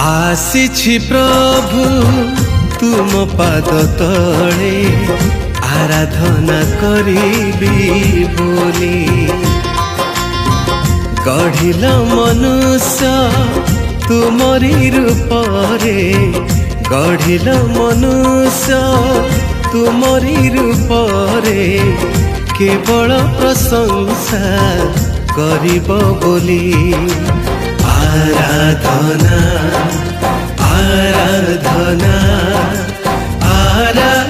आसीछि प्रभु तुम पाद तले आराधना करिबी बोली गढ़िल मनुष्य तुमरी रूपरे गढ़िल मनुष्य तुमरी रूपरे केवल प्रशंसा करिब बोली आराधना आराधना आराधना।